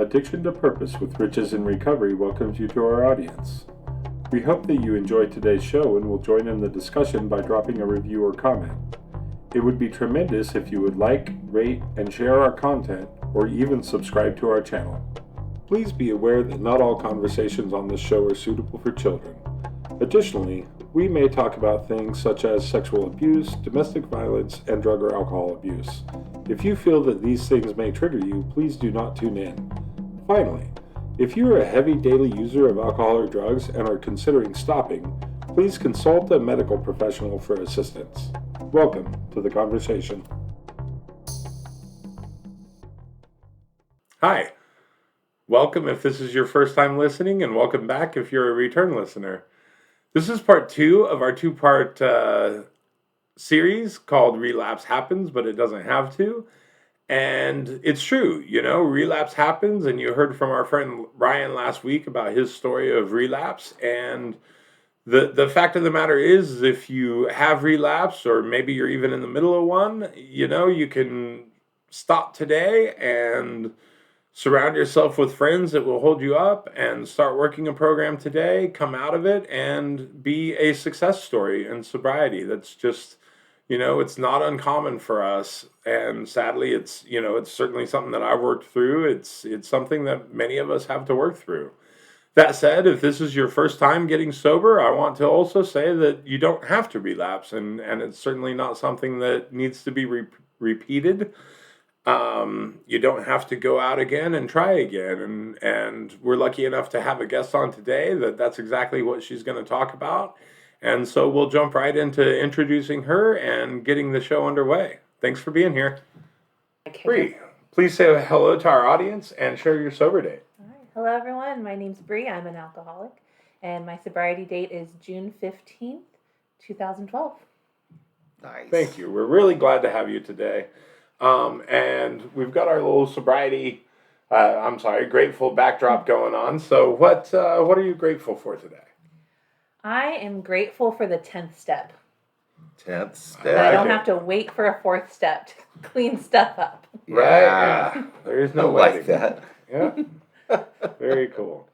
Addiction to Purpose with Riches in Recovery welcomes you to our audience. We hope that you enjoyed today's show and will join in the discussion by dropping a review or comment. It would be tremendous if you would like, rate, and share our content, or even subscribe to our channel. Please be aware that not all conversations on this show are suitable for children. Additionally, we may talk about things such as sexual abuse, domestic violence, and drug or alcohol abuse. If you feel that these things may trigger you, please do not tune in. Finally, if you are a heavy daily user of alcohol or drugs and are considering stopping, please consult a medical professional for assistance. Welcome to the conversation. Hi. Welcome if this is your first time listening, and welcome back if you're a return listener. This is part 2 of our 2-part series called Relapse Happens, but it doesn't have to. And it's true, relapse happens, and you heard from our friend Ryan last week about his story of relapse. And the fact of the matter is, if you have relapse, or maybe you're even in the middle of one, you can stop today and surround yourself with friends that will hold you up and start working a program today, come out of it, and be a success story in sobriety. That's just, it's not uncommon for us. And sadly, it's certainly something that I worked through. It's something that many of us have to work through. That said, if this is your first time getting sober, I want to also say that you don't have to relapse, and it's certainly not something that needs to be repeated. You don't have to go out again and try again. And we're lucky enough to have a guest on today that's exactly what she's going to talk about. And so we'll jump right into introducing her and getting the show underway. Thanks for being here. Bree, please say hello to our audience and share your sober date. All right. Hello, everyone. My name's Bree. I'm an alcoholic, and my sobriety date is June 15th, 2012. Nice. Thank you. We're really glad to have you today. And we've got our little sobriety, grateful backdrop going on. So what are you grateful for today? I am grateful for the 10th step. 10th step. That I don't have to wait for a 4th step to clean stuff up. Right? Yeah. There is no waiting. Like that. Yeah. Very cool.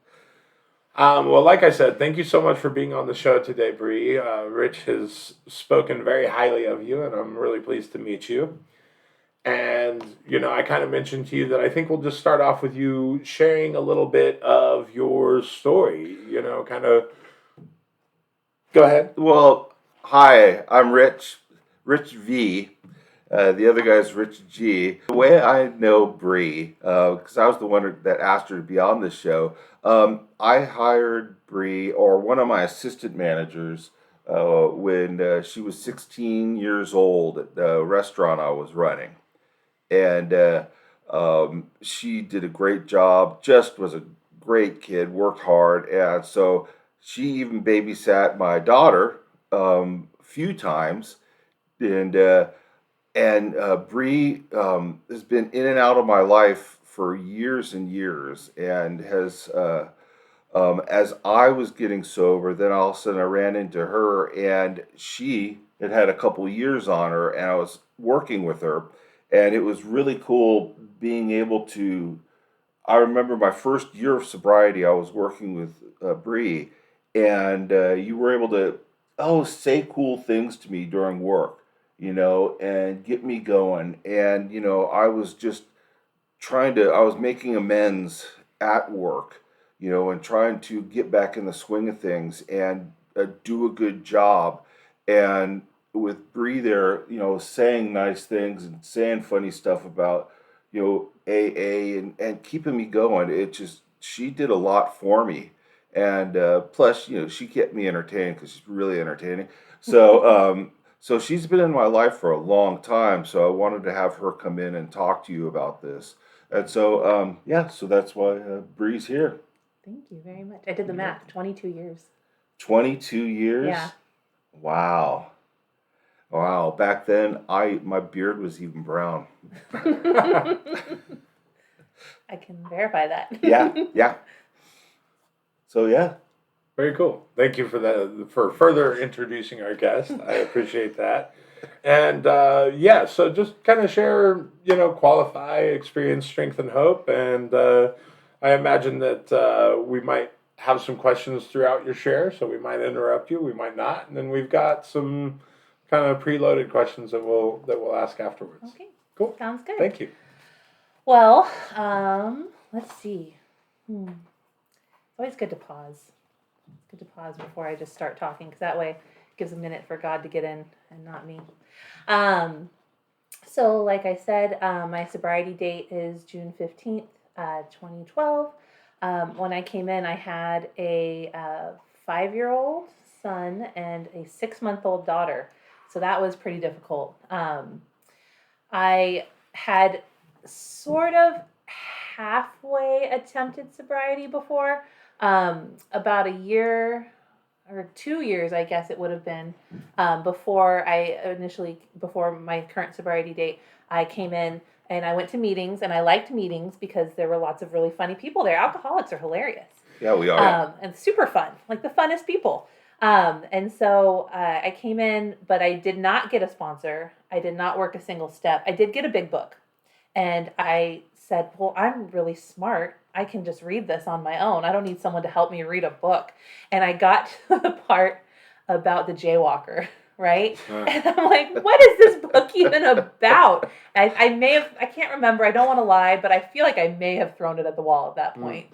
Well, like I said, thank you so much for being on the show today, Bree. Rich has spoken very highly of you, and I'm really pleased to meet you. And, I kind of mentioned to you that I think we'll just start off with you sharing a little bit of your story, kind of. Go ahead. Well, hi, I'm Rich V. The other guy's Rich G. The way I know Bree, because I was the one that asked her to be on this show, I hired Bree, or one of my assistant managers, when she was 16 years old at the restaurant I was running. And she did a great job, just was a great kid, worked hard, and so she even babysat my daughter a few times, and Bree has been in and out of my life for years and years, and has as I was getting sober, then all of a sudden I ran into her, and she had a couple years on her, and I was working with her. And it was really cool being able to. I remember my first year of sobriety, I was working with Bree, and you were able to, say cool things to me during work, and get me going. And, I was just I was making amends at work, and trying to get back in the swing of things and do a good job. And with Bree there, saying nice things and saying funny stuff about, AA and keeping me going. She did a lot for me. And plus, she kept me entertained because she's really entertaining. So, so she's been in my life for a long time. So I wanted to have her come in and talk to you about this. And so, so that's why Bree's here. Thank you very much. I did the math, 22 years. 22 years? Yeah. Wow. Back then, my beard was even brown. I can verify that. Yeah. So, yeah. Very cool. Thank you for further introducing our guest. I appreciate that. And so just kind of share, qualify, experience, strength, and hope, and I imagine that we might have some questions throughout your share, so we might interrupt you, we might not, and then we've got some kind of preloaded questions that we'll ask afterwards. Okay. Cool. Sounds good. Thank you. Well, let's see. It's always good to pause. It's good to pause before I just start talking, because that way it gives a minute for God to get in and not me. So like I said, my sobriety date is June 15th, 2012. When I came in, I had a 5-year-old son and a 6-month-old daughter. So that was pretty difficult. I had sort of halfway attempted sobriety before. About a year or 2 years, I guess it would have been, before my current sobriety date, I came in and I went to meetings, and I liked meetings because there were lots of really funny people there. Alcoholics are hilarious. Yeah, we are. And super fun, like the funnest people. And so I came in, but I did not get a sponsor. I did not work a single step. I did get a big book. And I said, well, I'm really smart. I can just read this on my own. I don't need someone to help me read a book. And I got to the part about the jaywalker, right? And I'm like, what is this book even about? I may have, I can't remember. I don't want to lie, but I feel like I may have thrown it at the wall at that point.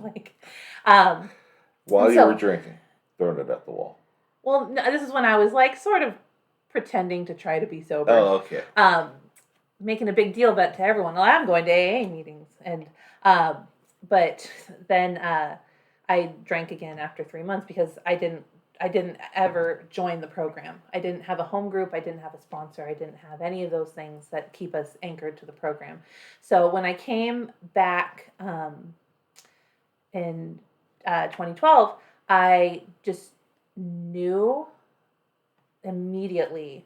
While you were drinking, throwing it at the wall. Well, no, this is when I was like sort of pretending to try to be sober. Oh, okay. Making a big deal about it to everyone. Well, I'm going to AA meetings, and but then I drank again after 3 months because I didn't ever join the program. I didn't have a home group. I didn't have a sponsor. I didn't have any of those things that keep us anchored to the program. So when I came back in 2012, I just knew immediately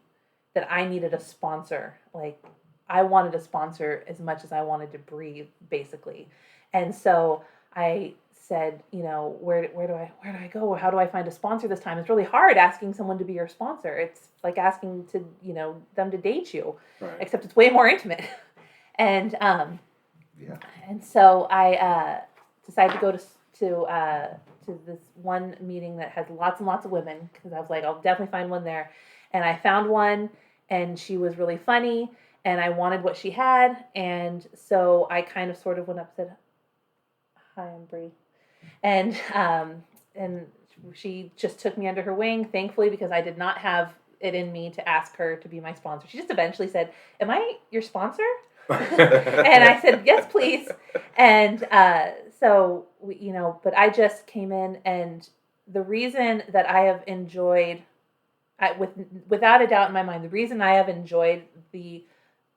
that I needed a sponsor. Like, I wanted a sponsor as much as I wanted to breathe, basically. And so I said, where do I go? How do I find a sponsor this time? It's really hard asking someone to be your sponsor. It's like asking to, them to date you, Right. Except it's way more intimate. And and so I decided to go to this one meeting that has lots and lots of women, because I was like, I'll definitely find one there. And I found one, and she was really funny, and I wanted what she had, and so I kind of sort of went up and said, "Hi, I'm Bree," and she just took me under her wing, thankfully, because I did not have it in me to ask her to be my sponsor. She just eventually said, "Am I your sponsor?" And I said, "Yes, please." And so but I just came in, and the reason that I have enjoyed, without a doubt in my mind, the reason I have enjoyed the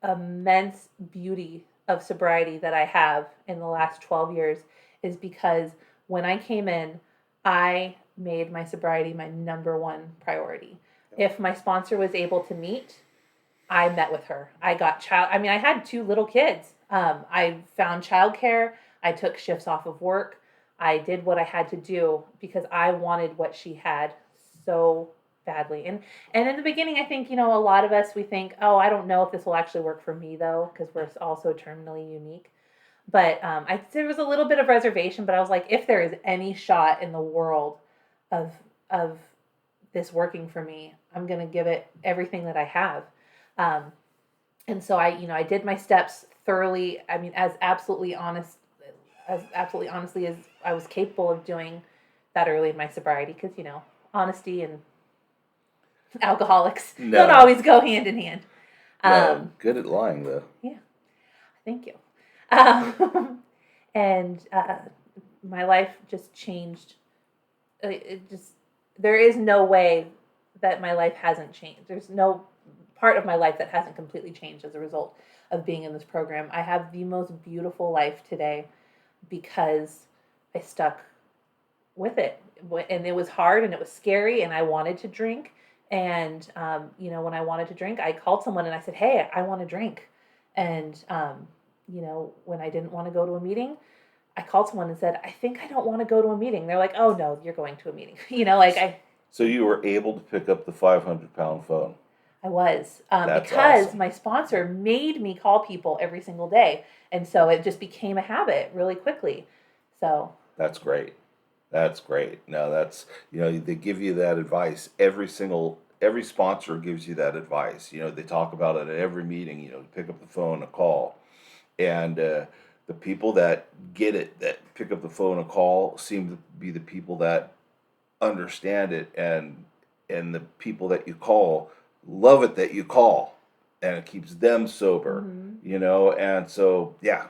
immense beauty of sobriety that I have in the last 12 years is because when I came in, I made my sobriety my number one priority. If my sponsor was able to meet, I met with her. I had 2 little kids. I found childcare. I took shifts off of work. I did what I had to do because I wanted what she had so badly. And in the beginning, I think, a lot of us, we think, oh, I don't know if this will actually work for me, though, because we're also terminally unique. But there was a little bit of reservation, but I was like, if there is any shot in the world of this working for me, I'm going to give it everything that I have. And so I did my steps thoroughly. I mean, as absolutely honestly as I was capable of doing that early in my sobriety, because, honesty and alcoholics don't always go hand in hand. Good at lying, though. Yeah. Thank you. And my life just changed. There is no way that my life hasn't changed. There's no part of my life that hasn't completely changed as a result of being in this program. I have the most beautiful life today because I stuck with it. And it was hard and it was scary, and I wanted to drink. And, when I wanted to drink, I called someone and I said, "Hey, I want to drink." And, when I didn't want to go to a meeting, I called someone and said, "I think I don't want to go to a meeting." They're like, "Oh, no, you're going to a meeting." So you were able to pick up the 500-pound phone. I was, That's because awesome. my sponsor made me call people every single day. And so it just became a habit really quickly. So That's great. That's great. No, that's, they give you that advice. Every sponsor gives you that advice. They talk about it at every meeting, pick up the phone and call. And the people that get it, that pick up the phone and call, seem to be the people that understand it, and the people that you call love it that you call, and it keeps them sober, and so, yeah,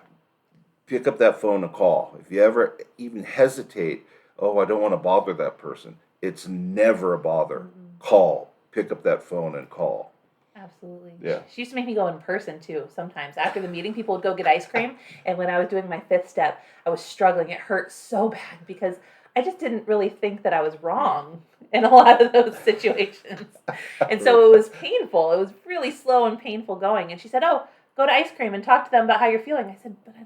pick up that phone and call. If you ever even hesitate, oh, I don't want to bother that person, it's never a bother. Call, pick up that phone and call. absolutely. Yeah. She used to make me go in person too sometimes. After the meeting, people would go get ice cream. And when I was doing my 5th step, I was struggling. It hurt so bad because I just didn't really think that I was wrong in a lot of those situations. And so it was painful. It was really slow and painful going. And she said, oh, go to ice cream and talk to them about how you're feeling. I said, but I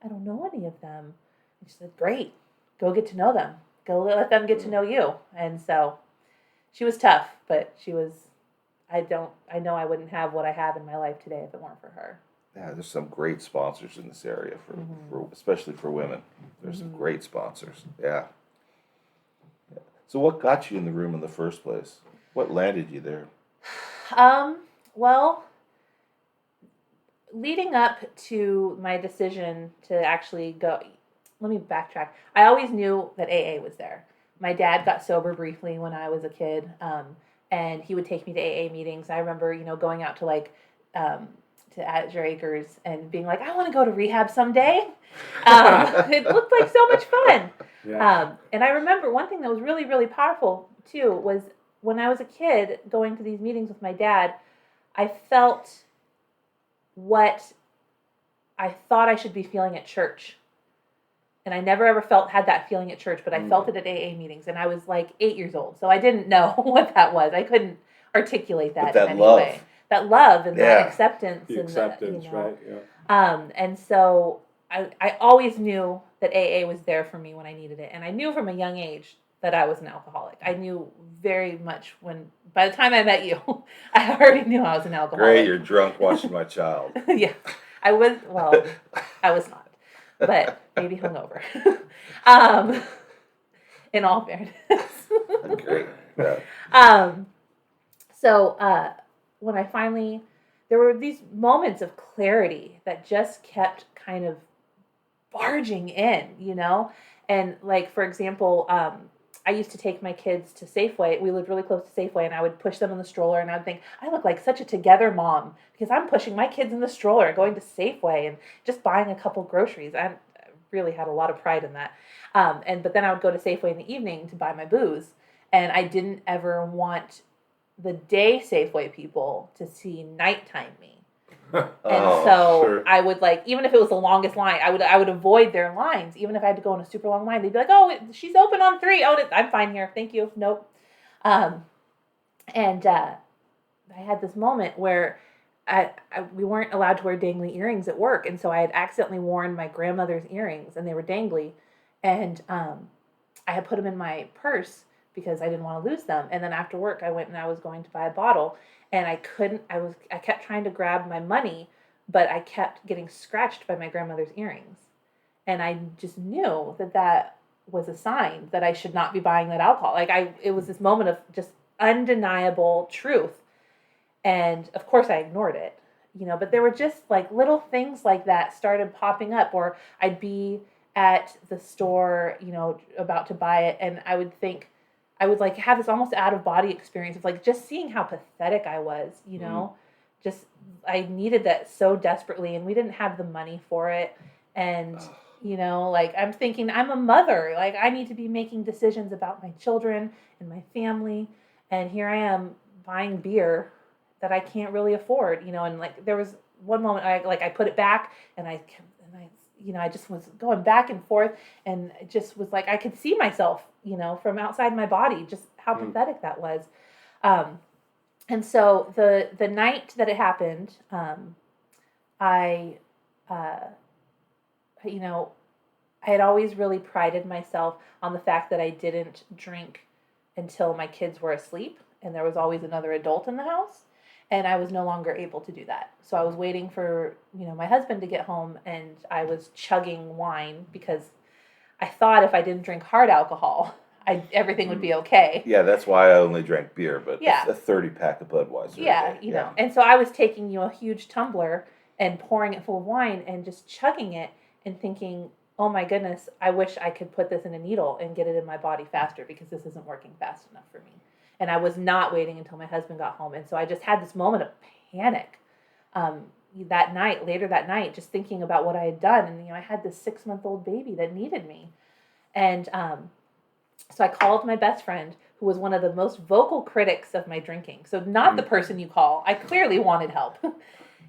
don't know any of them. And she said, great. Go get to know them. Go let them get to know you. And so she was tough, but she was, I know I wouldn't have what I have in my life today if it weren't for her. Yeah, there's some great sponsors in this area for especially for women. There's some great sponsors. Yeah. So what got you in the room in the first place? What landed you there? Well, leading up to my decision to actually go, let me backtrack. I always knew that AA was there. My dad got sober briefly when I was a kid, and he would take me to AA meetings. I remember, going out to to Azure Acres and being like, I want to go to rehab someday. It looked like so much fun. Yeah. And I remember one thing that was really, really powerful too was when I was a kid going to these meetings with my dad, I felt what I thought I should be feeling at church. And I never ever had that feeling at church, but I felt it at AA meetings. And I was like 8 years old, so I didn't know what that was. I couldn't articulate that in any way. That love and that acceptance. The acceptance, right? Yeah. And so I always knew that AA was there for me when I needed it. And I knew from a young age that I was an alcoholic. I knew very much by the time I met you, I already knew I was an alcoholic. Great, you're drunk watching my child. Yeah. I was not. But maybe hungover. In all fairness. Great. Yeah. So when I finally, there were these moments of clarity that just kept kind of barging in, and like, for example, I used to take my kids to Safeway. We lived really close to Safeway, and I would push them in the stroller, and I would think, I look like such a together mom because I'm pushing my kids in the stroller and going to Safeway and just buying a couple groceries. I really had a lot of pride in that. But then I would go to Safeway in the evening to buy my booze, and I didn't ever want the day Safeway people to see nighttime me. I would, like, even if it was the longest line, I would avoid their lines. Even if I had to go in a super long line, they'd be like, oh, she's open on 3. Oh, I'm fine here. Thank you. Nope. I had this moment where we weren't allowed to wear dangly earrings at work. And so I had accidentally worn my grandmother's earrings, and they were dangly. And I had put them in my purse because I didn't want to lose them. And then after work, I went and I was going to buy a bottle, and I couldn't. I kept trying to grab my money, but I kept getting scratched by my grandmother's earrings. And I just knew that was a sign that I should not be buying that alcohol. It was this moment of just undeniable truth. And of course I ignored it, but there were just like little things like that started popping up, or I'd be at the store, about to buy it, and I would like have this almost out of body experience of like just seeing how pathetic I was, just I needed that so desperately, and we didn't have the money for it. And like, I'm thinking, I'm a mother, like I need to be making decisions about my children and my family, and here I am buying beer that I can't really afford, and like there was one moment I put it back, and I just was going back and forth, and it just was like I could see myself, from outside my body, just how pathetic that was. And so the night that it happened, I had always really prided myself on the fact that I didn't drink until my kids were asleep, and there was always another adult in the house. And I was no longer able to do that. So I was waiting for, my husband to get home, and I was chugging wine because I thought if I didn't drink hard alcohol, everything would be okay. Yeah, that's why I only drank beer, but Yeah. a 30 pack of Budweiser. Yeah, a day. know. And so I was taking, a huge tumbler and pouring it full of wine and just chugging it and thinking, oh my goodness, I wish I could put this in a needle and get it in my body faster because this isn't working fast enough for me. And I was not waiting until my husband got home. And so I just had this moment of panic later that night, just thinking about what I had done. And, I had this 6-month-old baby that needed me. And so I called my best friend, who was one of the most vocal critics of my drinking. So not the person you call. I clearly wanted help.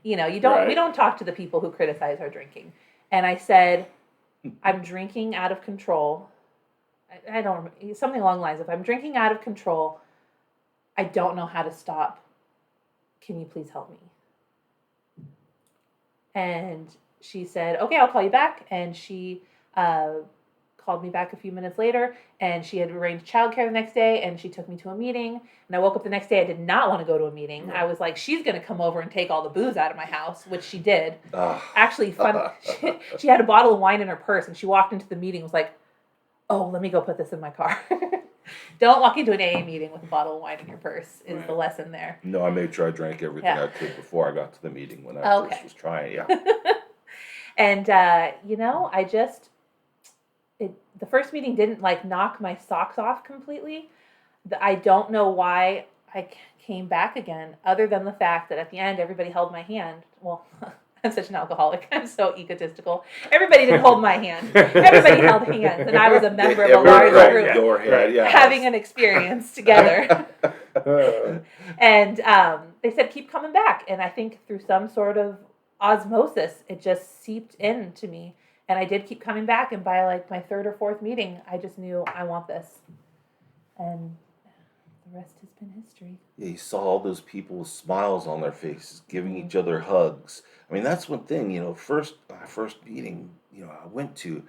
We don't talk to the people who criticize our drinking. And I said, I'm drinking out of control. I don't remember, something along the lines of, I'm drinking out of control. I don't know how to stop. Can you please help me? And she said, okay, I'll call you back. And she called me back a few minutes later, and she had arranged childcare the next day, and she took me to a meeting. And I woke up the next day. I did not want to go to a meeting. I was like, she's going to come over and take all the booze out of my house, which she did. Actually, fun. She had a bottle of wine in her purse, and she walked into the meeting and was like, oh, let me go put this in my car. Don't walk into an AA meeting with a bottle of wine in your purse is the lesson there. No, I made sure I drank everything I could before I got to the meeting when I first was trying. Yeah. And, I just... the first meeting didn't knock my socks off completely. I don't know why I came back again, other than the fact that at the end everybody held my hand. Well, I'm such an alcoholic. I'm so egotistical. Everybody didn't hold my hand. Everybody held hands, and I was a member of a large group having an experience together. And they said, keep coming back. And I think through some sort of osmosis, it just seeped into me. And I did keep coming back, and by my third or fourth meeting, I just knew I want this. And the rest has been history. Yeah, you saw all those people with smiles on their faces, giving each other hugs. I mean, that's one thing, my first meeting, I went to,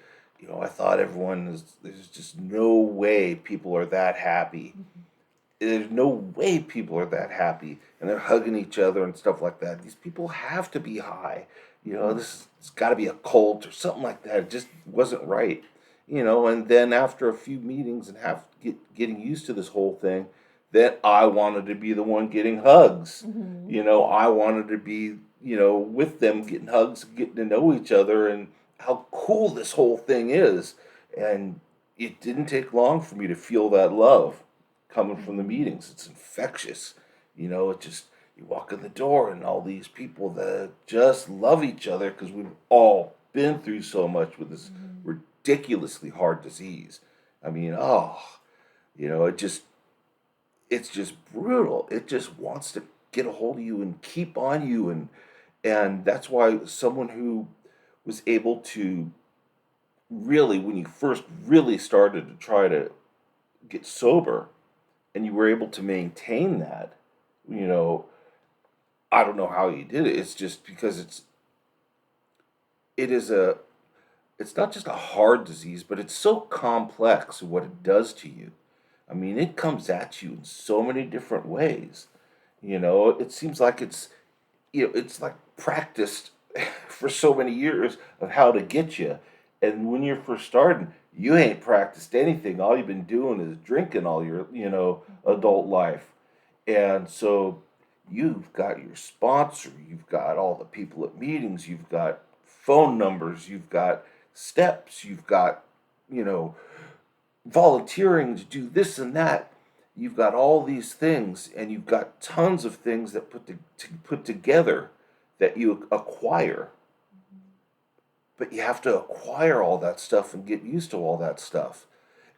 I thought there's just no way people are that happy. Mm-hmm. There's no way people are that happy, and they're hugging each other and stuff like that. These people have to be high. It's got to be a cult or something like that. It just wasn't right. And then after a few meetings and getting used to this whole thing, then I wanted to be the one getting hugs. Mm-hmm. I wanted to be, with them getting hugs, getting to know each other and how cool this whole thing is. And it didn't take long for me to feel that love coming from the meetings. It's infectious. You walk in the door and all these people that just love each other because we've all been through so much with this ridiculously hard disease. I mean, it's just brutal. It just wants to get a hold of you and keep on you. And that's why someone who was able to really, when you first really started to try to get sober and you were able to maintain that, I don't know how you did it. It's just because it's not just a hard disease, but it's so complex what it does to you. I mean, it comes at you in so many different ways. It seems like it's like practiced for so many years of how to get you. And when you're first starting, you ain't practiced anything. All you've been doing is drinking all your, adult life. And so you've got your sponsor, you've got all the people at meetings, you've got phone numbers, you've got steps, you've got, volunteering to do this and that. You've got all these things, and you've got tons of things that put together that you acquire. But you have to acquire all that stuff and get used to all that stuff.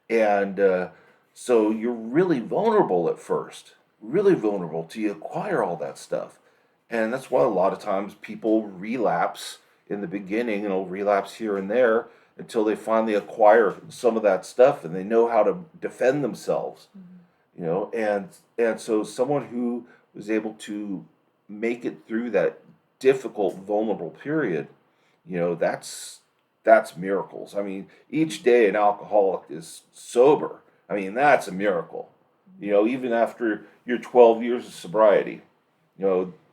And so you're really vulnerable at first. Really vulnerable till you acquire all that stuff. And that's why a lot of times people relapse in the beginning, and will relapse here and there until they finally acquire some of that stuff and they know how to defend themselves. And so someone who was able to make it through that difficult, vulnerable period, that's miracles. I mean, each day an alcoholic is sober. I mean, that's a miracle. Even after your 12 years of sobriety,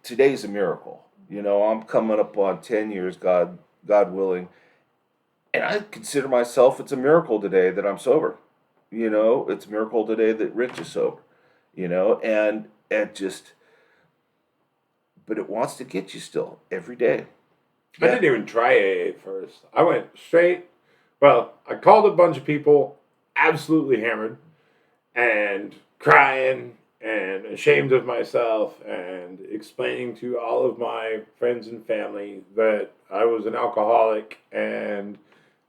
today's a miracle. I'm coming up on 10 years, God willing. And I consider myself, it's a miracle today that I'm sober. It's a miracle today that Rich is sober. And it just, but it wants to get you still every day. I didn't even try AA at first. I went straight. Well, I called a bunch of people, absolutely hammered, and crying and ashamed of myself and explaining to all of my friends and family that I was an alcoholic and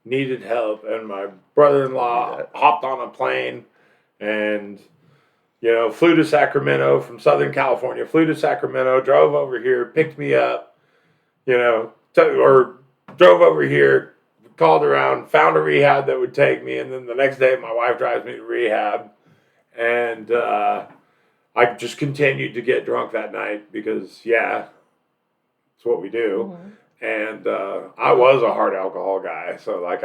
needed help. And my brother-in-law hopped on a plane and flew to Sacramento from Southern California, flew to Sacramento, drove over here, picked me up, or drove over here, called around, found a rehab that would take me, and then the next day my wife drives me to rehab. And I just continued to get drunk that night because, it's what we do. Mm-hmm. And I was a hard alcohol guy. So, as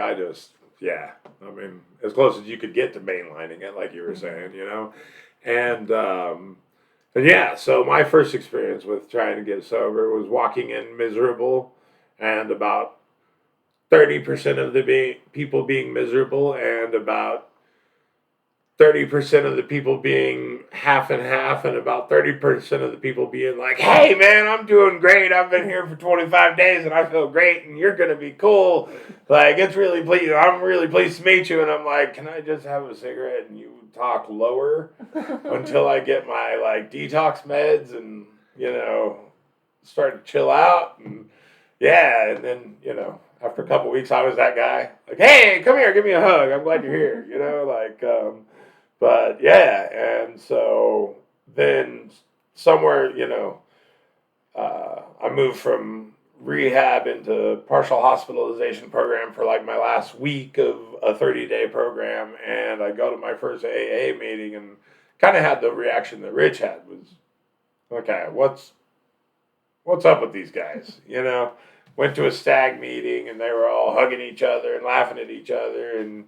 close as you could get to mainlining it, like you were saying, And so my first experience with trying to get sober was walking in miserable and about 30% of the people being miserable and about 30% of the people being half and half, and about 30% of the people being like, hey, man, I'm doing great. I've been here for 25 days and I feel great and you're going to be cool. Like, I'm really pleased to meet you. And I'm like, can I just have a cigarette and you talk lower until I get my, detox meds and, start to chill out? And then, after a couple weeks, I was that guy. Like, hey, come here, give me a hug. I'm glad you're here, But and so then somewhere, I moved from rehab into partial hospitalization program for my last week of a 30-day program, and I go to my first AA meeting and kind of had the reaction that Rich had was, okay, what's up with these guys? Went to a stag meeting and they were all hugging each other and laughing at each other and,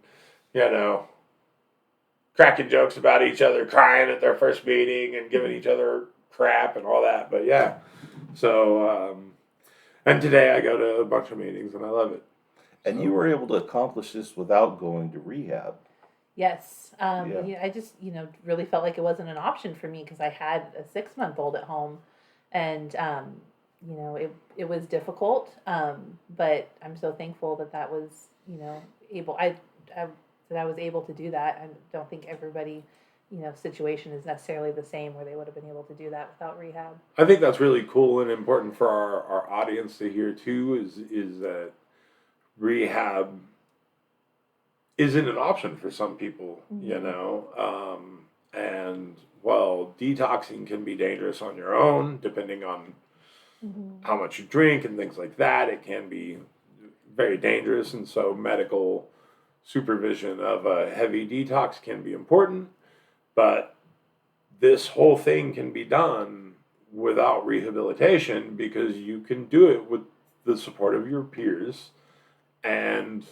cracking jokes about each other, crying at their first meeting and giving each other crap and all that. But so, and today I go to a bunch of meetings and I love it. And you were able to accomplish this without going to rehab. Yes. I just, really felt like it wasn't an option for me because I had a 6-month-old at home and, it was difficult. But I'm so thankful that was, that I was able to do that. I don't think everybody, situation is necessarily the same where they would have been able to do that without rehab. I think that's really cool and important for our audience to hear too, is that rehab isn't an option for some people, and while detoxing can be dangerous on your own, depending on how much you drink and things like that, it can be very dangerous, and so medical supervision of a heavy detox can be important, but this whole thing can be done without rehabilitation because you can do it with the support of your peers and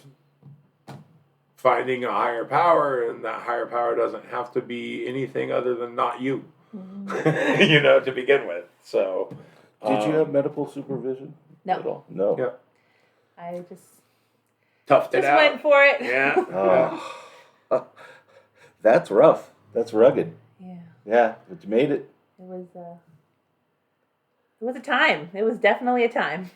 finding a higher power, and that higher power doesn't have to be anything other than not you, to begin with. So, did you have medical supervision? No. At all? No. Yeah. I just toughed it out. Went for it. Yeah. That's rough. That's rugged. Yeah. Yeah, but you made it. It was a time. It was definitely a time.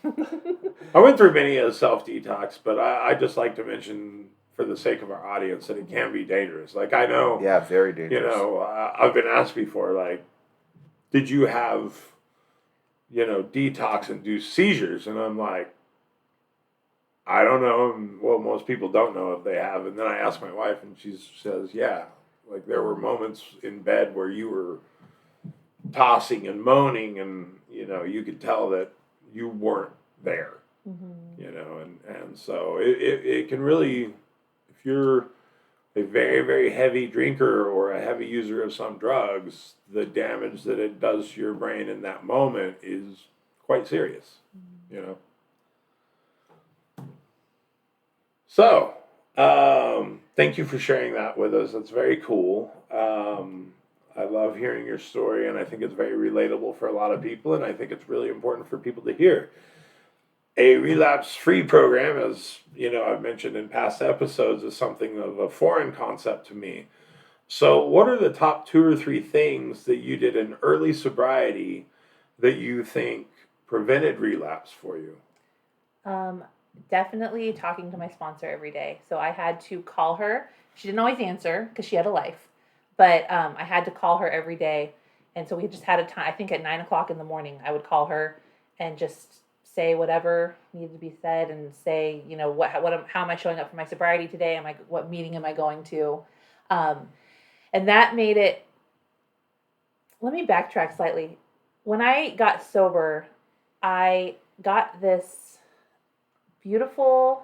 I went through many a self-detox, but I just like to mention, for the sake of our audience, that it can be dangerous. Like, I know... Yeah, very dangerous. I've been asked before, did you have, detox-induced seizures? And I'm like, I don't know. Well, most people don't know if they have. And then I ask my wife, and she says, yeah. There were moments in bed where you were tossing and moaning, and, you could tell that you weren't there, and so it can really, if you're a very, very heavy drinker or a heavy user of some drugs, the damage that it does to your brain in that moment is quite serious, So, thank you for sharing that with us. That's very cool. I love hearing your story, and I think it's very relatable for a lot of people, and I think it's really important for people to hear. a relapse-free program, as I've mentioned in past episodes, is something of a foreign concept to me. So, what are the top two or three things that you did in early sobriety that you think prevented relapse for you? Um, Definitely talking to my sponsor every day. So I had to call her. She didn't always answer because she had a life, but I had to call her every day. And so we just had a time. I think at 9 o'clock in the morning, I would call her and just say whatever needed to be said, and say, how am I showing up for my sobriety today? What meeting am I going to? Um, and that made it. Let me backtrack slightly. When I got sober, I got this beautiful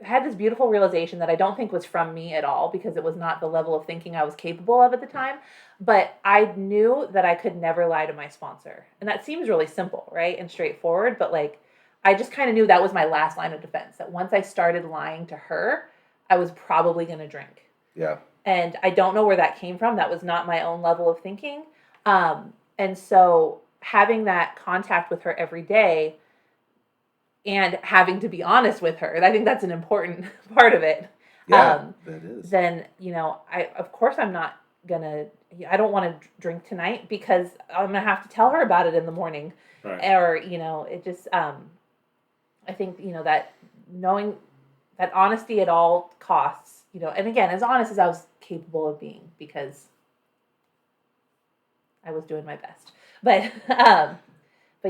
had this beautiful realization that I don't think was from me at all, because it was not the level of thinking I was capable of at the time. But I knew that I could never lie to my sponsor. And that seems really simple, right? And straightforward. But like, I just kind of knew that was my last line of defense, that once I started lying to her, I was probably going to drink. Yeah. And I don't know where that came from. That was not my own level of thinking. And so having that contact with her every day and having to be honest with her, I think that's an important part of it. Yeah, that is. Then, of course I'm not gonna, I don't want to drink tonight because I'm gonna have to tell her about it in the morning. Right. Or, it just, I think, that knowing that honesty at all costs, and again, as honest as I was capable of being, because I was doing my best. But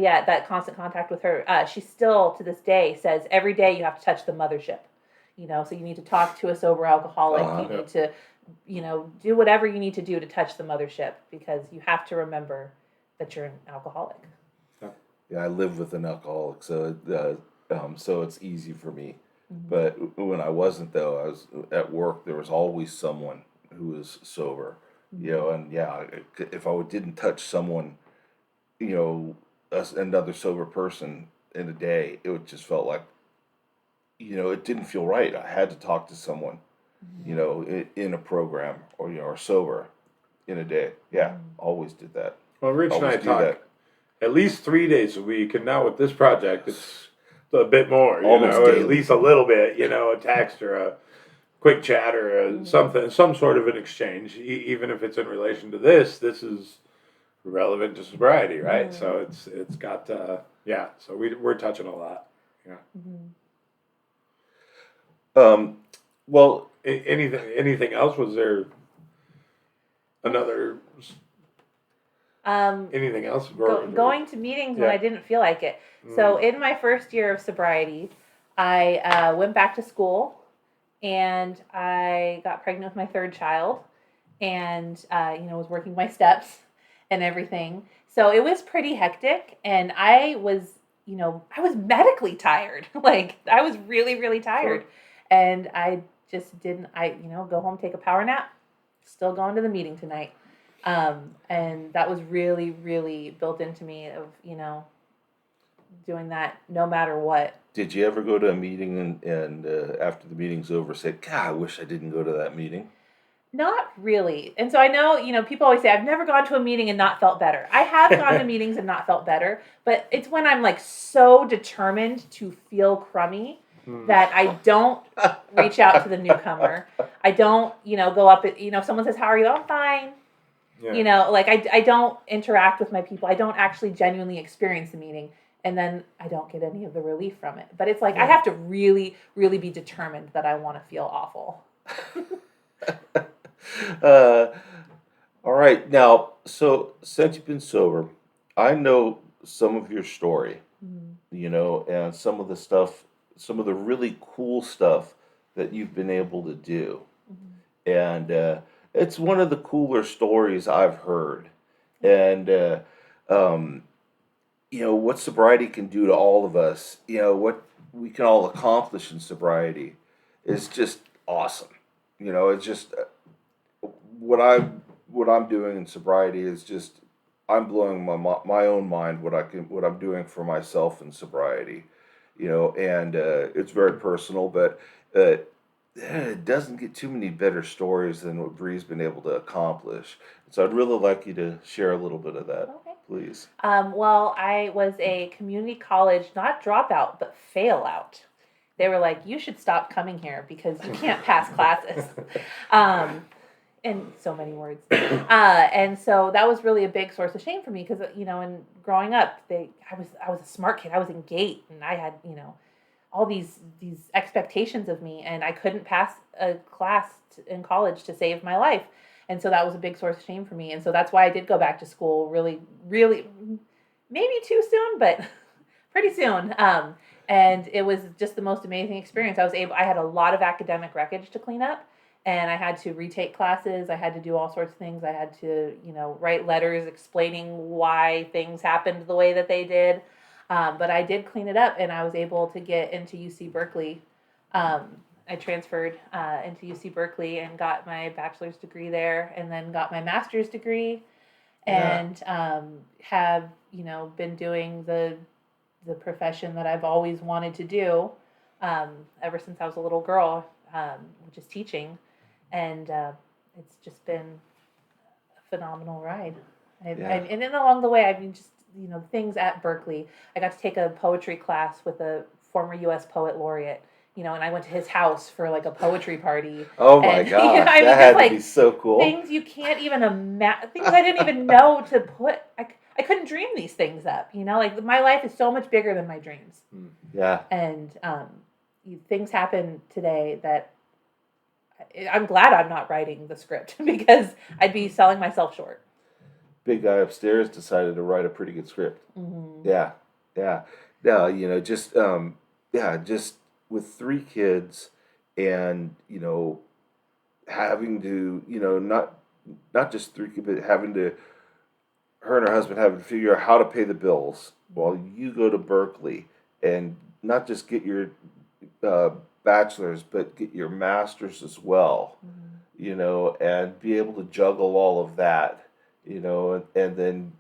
yeah, that constant contact with her, she still to this day says every day you have to touch the mothership. So you need to talk to a sober alcoholic. You need to, do whatever you need to do to touch the mothership, because you have to remember that you're an alcoholic. Yeah, I live with an alcoholic, so so it's easy for me. Mm-hmm. But when I wasn't, though, I was at work. There was always someone who was sober, Mm-hmm. and yeah, if I didn't touch someone, you know, another sober person in a day, it would just felt like, it didn't feel right. I had to talk to someone, Mm-hmm. in a program, or sober in a day. Yeah, Mm-hmm. always did that. Well, Rich and Always I do talk that. at least 3 days a week, and now with this project, it's a bit more. Almost At daily. least a little bit. A text or a quick chat or something, some sort of an exchange. Even if it's in relation to this is relevant to sobriety, right? Mm-hmm. So it's got yeah. So we're touching a lot. Yeah. Mm-hmm. Um, well, Anything else? Was there another anything else? Going to meetings when Yeah. I didn't feel like it. So in my first year of sobriety, I went back to school, and I got pregnant with my third child, and was working my steps and everything. So it was pretty hectic, and I was medically tired. Like, I was really, really tired, Sure. and I just didn't. Go home, take a power nap. Still going to the meeting tonight. And that was really, really built into me of, doing that no matter what. did you ever go to a meeting and after the meeting's over say, God, I wish I didn't go to that meeting? Not really. And so I know, people always say, I've never gone to a meeting and not felt better. I have gone to meetings and not felt better, but it's when I'm like so determined to feel crummy that I don't reach out to the newcomer. I don't, go up at, if someone says, how are you? I'm fine. Yeah. Like, I don't interact with my people. I don't actually genuinely experience the meeting. And then I don't get any of the relief from it. But it's like, I have to really, really be determined that I want to feel awful. uh, all right. Now, so since you've been sober, I know some of your story, and some of the stuff, some of the really cool stuff that you've been able to do. Mm-hmm. And it's one of the cooler stories I've heard. And um, what sobriety can do to all of us. What we can all accomplish in sobriety is just awesome. It's just what I'm doing in sobriety is just I'm blowing my own mind what I'm doing for myself in sobriety. And it's very personal, but it doesn't get too many better stories than what Bree's been able to accomplish. So I'd really like you to share a little bit of that. Okay. Please. Well, I was a community college, not dropout, but fail out. They were like, you should stop coming here because you can't pass classes. In so many words. And so that was really a big source of shame for me because, in growing up, I was a smart kid. I was in GATE and I had, all these expectations of me, and I couldn't pass a class in college to save my life. And so that was a big source of shame for me. And so that's why I did go back to school really, really, maybe too soon, but pretty soon. And it was just the most amazing experience. I had a lot of academic wreckage to clean up, and I had to retake classes. I had to do all sorts of things. I had to, write letters explaining why things happened the way that they did. But I did clean it up, and I was able to get into UC Berkeley. I transferred into UC Berkeley and got my bachelor's degree there, and then got my master's degree, and have been doing the profession that I've always wanted to do ever since I was a little girl, which is teaching, and it's just been a phenomenal ride. And then along the way, I mean, just things at Berkeley. I got to take a poetry class with a former U.S. poet laureate. And I went to his house for like a poetry party. Oh my gosh, that had to be so cool. Things you can't even imagine, things I didn't even know to put. I couldn't dream these things up. Like my life is so much bigger than my dreams. Yeah. And things happen today that I'm glad I'm not writing the script because I'd be selling myself short. Big guy upstairs decided to write a pretty good script. Mm-hmm. Yeah. No, just just with 3 kids, and having to not just 3 kids, but having to her and her husband having to figure out how to pay the bills while you go to Berkeley and not just get your bachelor's, but get your master's as well. And be able to juggle all of that. And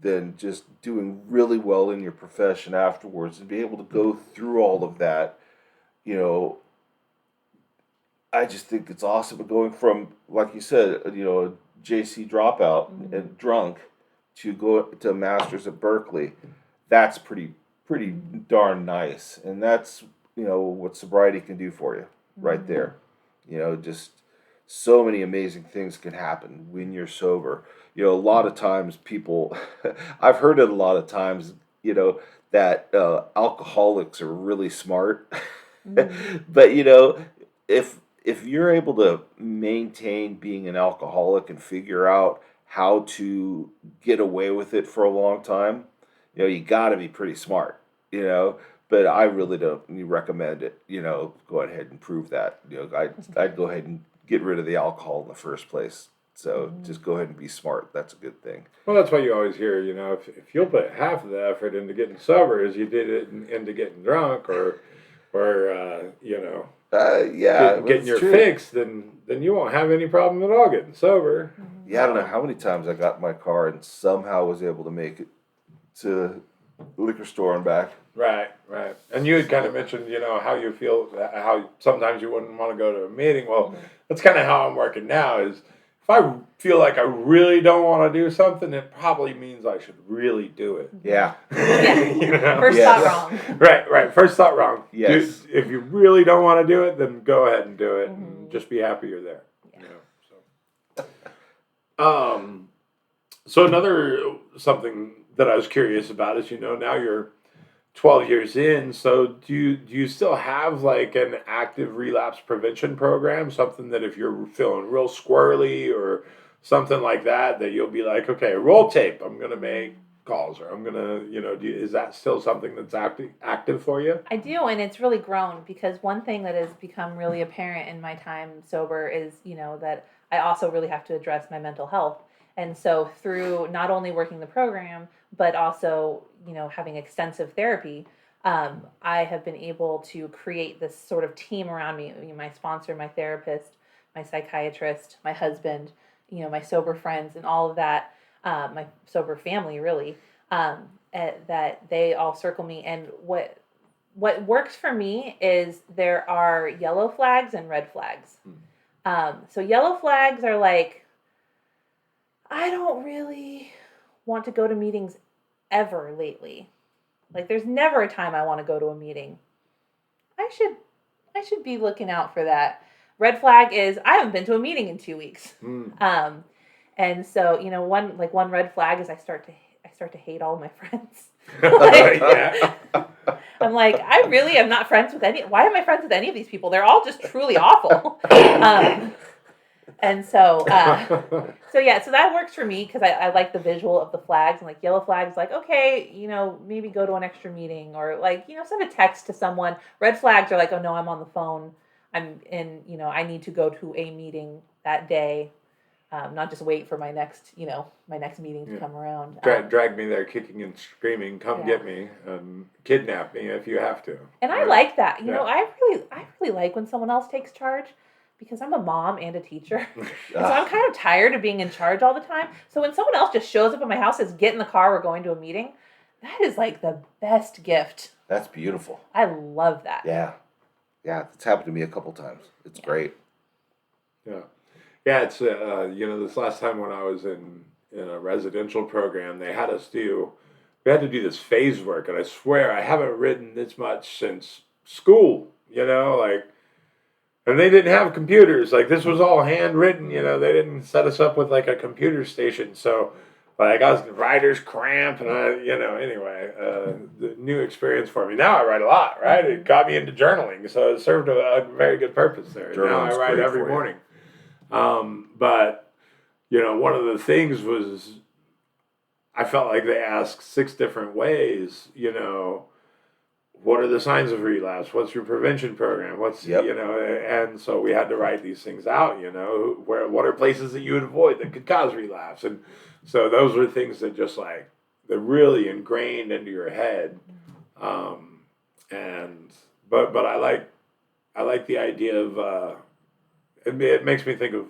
then just doing really well in your profession afterwards, and be able to go through all of that. I just think it's awesome. Going from, like you said, a JC dropout and drunk to go to a master's at Berkeley. That's pretty darn nice, and that's what sobriety can do for you right there. Just so many amazing things can happen when you're sober. A lot of times people, I've heard it a lot of times, that alcoholics are really smart. But, if you're able to maintain being an alcoholic and figure out how to get away with it for a long time, you got to be pretty smart, But I really don't recommend it, go ahead and prove that. I'd go ahead and get rid of the alcohol in the first place. So just go ahead and be smart. That's a good thing. Well, that's why you always hear, if you'll put half of the effort into getting sober as you did it into getting drunk, or getting your fix, then you won't have any problem at all getting sober. Yeah, I don't know how many times I got in my car and somehow was able to make it to the liquor store and back. Right. And you had kind of mentioned, how you feel, how sometimes you wouldn't want to go to a meeting. Well, that's kind of how I'm working now. Is if I feel like I really don't want to do something, it probably means I should really do it. Yeah. First thought wrong. Right. First thought wrong. Yes. If you really don't want to do it, then go ahead and do it, and just be happy you're there. So another something that I was curious about is, now you're 12 years in, so do you still have like an active relapse prevention program, something that if you're feeling real squirrely or something like that you'll be like, okay, roll tape, I'm going to make calls, or I'm going to, is that still something that's active for you? I do, and it's really grown, because one thing that has become really apparent in my time sober is, that I also really have to address my mental health. And so through not only working the program, but also, having extensive therapy, I have been able to create this sort of team around me. My sponsor, my therapist, my psychiatrist, my husband, my sober friends, and all of that, my sober family, really, that they all circle me. And what works for me is there are yellow flags and red flags. So yellow flags are like, I don't really want to go to meetings ever lately. Like, there's never a time I want to go to a meeting. I should be looking out for that. Red flag is I haven't been to a meeting in 2 weeks. And so, one red flag is I start to hate all my friends. Yeah. I'm like, I really am not friends with any. Why am I friends with any of these people? They're all just truly awful. And so that works for me because I like the visual of the flags. And like yellow flags, like, okay, maybe go to an extra meeting or like, send a text to someone. Red flags are like, oh no, I'm on the phone. I'm in, I need to go to a meeting that day. Not just wait for my next meeting to come around. Drag me there kicking and screaming, come get me, kidnap me if you have to. And I like that. I really like when someone else takes charge because I'm a mom and a teacher. And so I'm kind of tired of being in charge all the time. So when someone else just shows up at my house and says, get in the car, we're going to a meeting, that is like the best gift. That's beautiful. I love that. Yeah. Yeah, it's happened to me a couple times. It's great. Yeah. Yeah, it's, this last time when I was in a residential program, we had to do this phase work, and I swear I haven't written this much since school, and they didn't have computers. Like, this was all handwritten, they didn't set us up with, like, a computer station, so, like, I was writer's cramp, and anyway, the new experience for me. Now I write a lot, right? It got me into journaling, so it served a very good purpose there. Now I write every morning. But, one of the things was I felt like they asked 6 different ways, what are the signs of relapse? What's your prevention program? And so we had to write these things out, what are places that you would avoid that could cause relapse? And so those were things that just like, they're really ingrained into your head. But I like the idea of, it makes me think of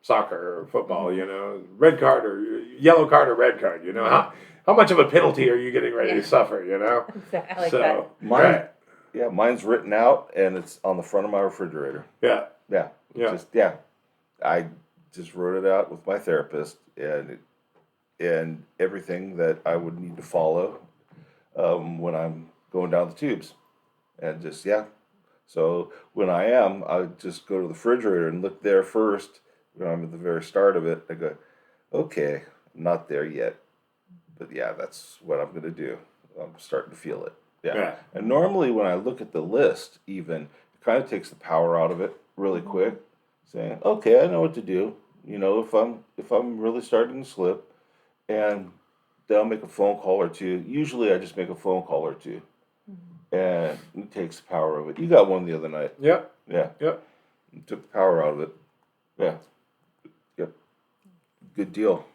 soccer or football, red card or yellow card or red card, how much of a penalty are you getting ready to suffer, Exactly. I like that. Mine's written out and it's on the front of my refrigerator. Yeah. I just wrote it out with my therapist and everything that I would need to follow when I'm going down the tubes. And just, so when I just go to the refrigerator and look there first. When I'm at the very start of it, I go, okay, I'm not there yet. But that's what I'm going to do. I'm starting to feel it. Yeah. And normally when I look at the list, even, it kind of takes the power out of it really quick, saying, okay, I know what to do. If I'm really starting to slip, and then I'll make a phone call or two. Usually I just make a phone call or two. And it takes the power of it. You got one the other night. Yep. Yeah. Yep. It took the power out of it. Yeah. Yep. Good deal.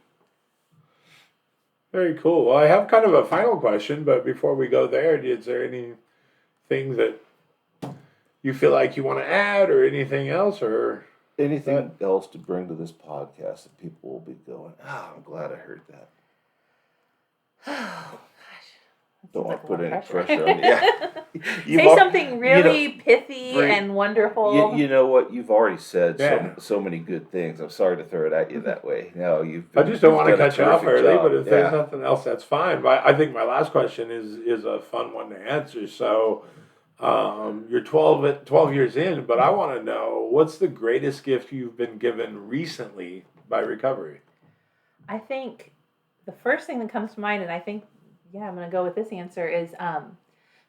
Very cool. Well, I have kind of a final question, but before we go there, is there anything that you feel like you want to add or anything else or anything else to bring to this podcast that people will be going, I'm glad I heard that. Oh, Don't want to put any pressure on you. Say something really pithy and wonderful. You know what? You've already said so many good things. I'm sorry to throw it at you that way. No, I just don't want to cut you off early, but if there's Yeah. nothing else, that's fine. But I think my last question is a fun one to answer. So you're 12 years in, but I want to know, what's the greatest gift you've been given recently by recovery? I think the first thing that comes to mind, and I think, I'm going to go with this answer, is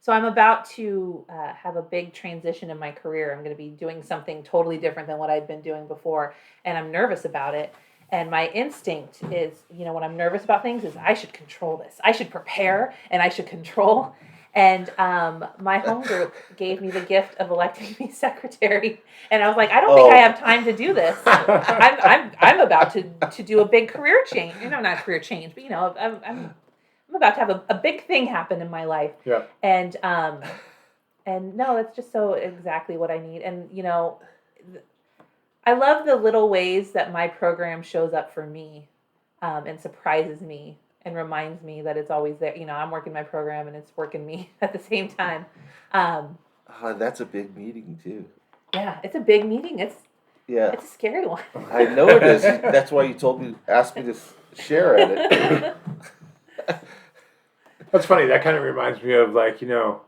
so I'm about to have a big transition in my career. I'm going to be doing something totally different than what I'd been doing before, and I'm nervous about it. And my instinct is, when I'm nervous about things, is I should control this. I should prepare, and I should control. And my home group gave me the gift of electing me secretary, and I was like, I don't think I have time to do this. I'm about to do a big career change. Not career change, but I'm about to have a big thing happen in my life. Yeah. And no, that's just so exactly what I need. And I love the little ways that my program shows up for me, and surprises me and reminds me that it's always there. I'm working my program and it's working me at the same time. That's a big meeting too. Yeah, it's a big meeting. It's a scary one. I know it is. That's why you asked me to share at it. That's funny. That kind of reminds me of like, you're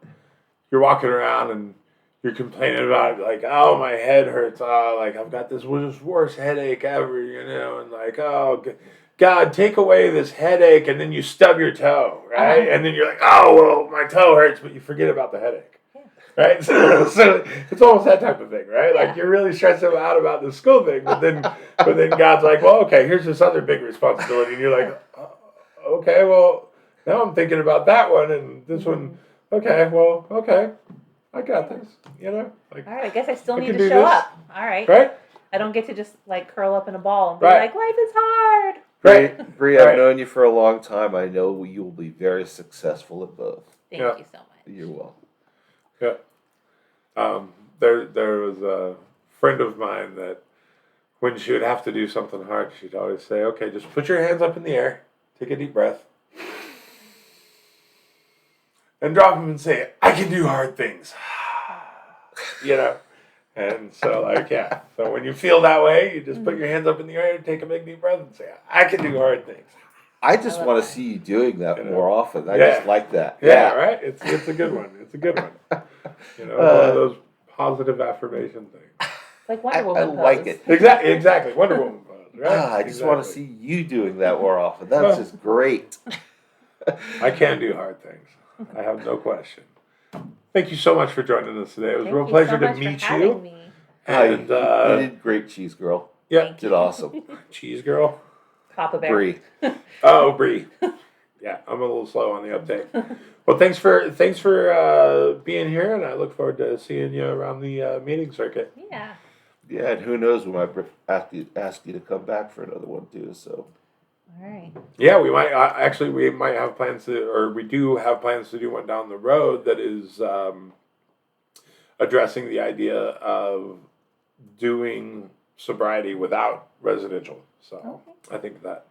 walking around and you're complaining about like, oh, my head hurts. Oh, like I've got this worst headache ever, and like, oh, God, take away this headache, and then you stub your toe, right? And then you're like, oh, well, my toe hurts, but you forget about the headache, right? So it's almost that type of thing, right? Like you're really stressing out about the school thing, but then God's like, well, okay, here's this other big responsibility, and you're like, oh, okay, well, now I'm thinking about that one and this one. Okay, well, okay, I got this. Like, all right, I guess I still I need can to do show this. up. All right, right? I don't get to just like curl up in a ball and be Right. like, life is hard. Right. Bree, I've known you for a long time. I know you will be very successful at both. Thank you so much. You're welcome. Yeah. There was a friend of mine that when she would have to do something hard, she'd always say, okay, just put your hands up in the air, take a deep breath, and drop them and say, I can do hard things. And so like, yeah. So when you feel that way, you just put your hands up in the air and take a big deep breath and say, I can do hard things. I just want to see you doing that more often. I Yeah. just like that. Yeah, right? It's a good one. It's a good one. One of those positive affirmation things. It's like Wonder I Woman like pose. it. Exactly. Wonder Woman pose, right? I just want to see you doing that more often. That's just great. I can do hard things. I have no question. Thank you so much for joining us today. It was a real pleasure to meet you. Me. And you did great, Cheese Girl. Yeah, You did awesome. Cheese Girl. Papa Bear. Bree. Oh, Bree. Yeah, I'm a little slow on the uptake. Well, thanks for being here, and I look forward to seeing you around the meeting circuit. Yeah. Yeah, and who knows, we might ask you to come back for another one too. So. All right. Yeah, we might we might have plans to, or we do have plans to do one down the road that is addressing the idea of doing sobriety without residential. So I think that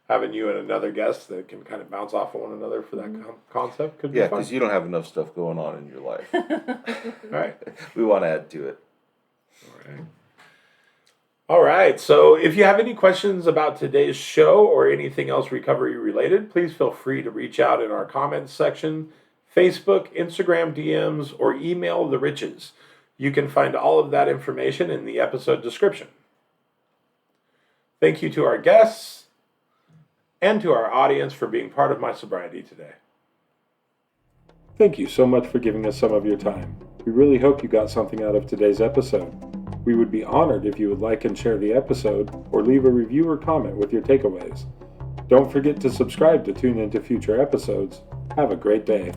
having you and another guest that can kind of bounce off of one another for that concept could be fun. Because you don't have enough stuff going on in your life. All right. We want to add to it. All right. So if you have any questions about today's show or anything else recovery related, please feel free to reach out in our comments section, Facebook, Instagram DMs, or email the Riches. You can find all of that information in the episode description. Thank you to our guests and to our audience for being part of my sobriety today. Thank you so much for giving us some of your time. We really hope you got something out of today's episode. We would be honored if you would like and share the episode or leave a review or comment with your takeaways. Don't forget to subscribe to tune into future episodes. Have a great day.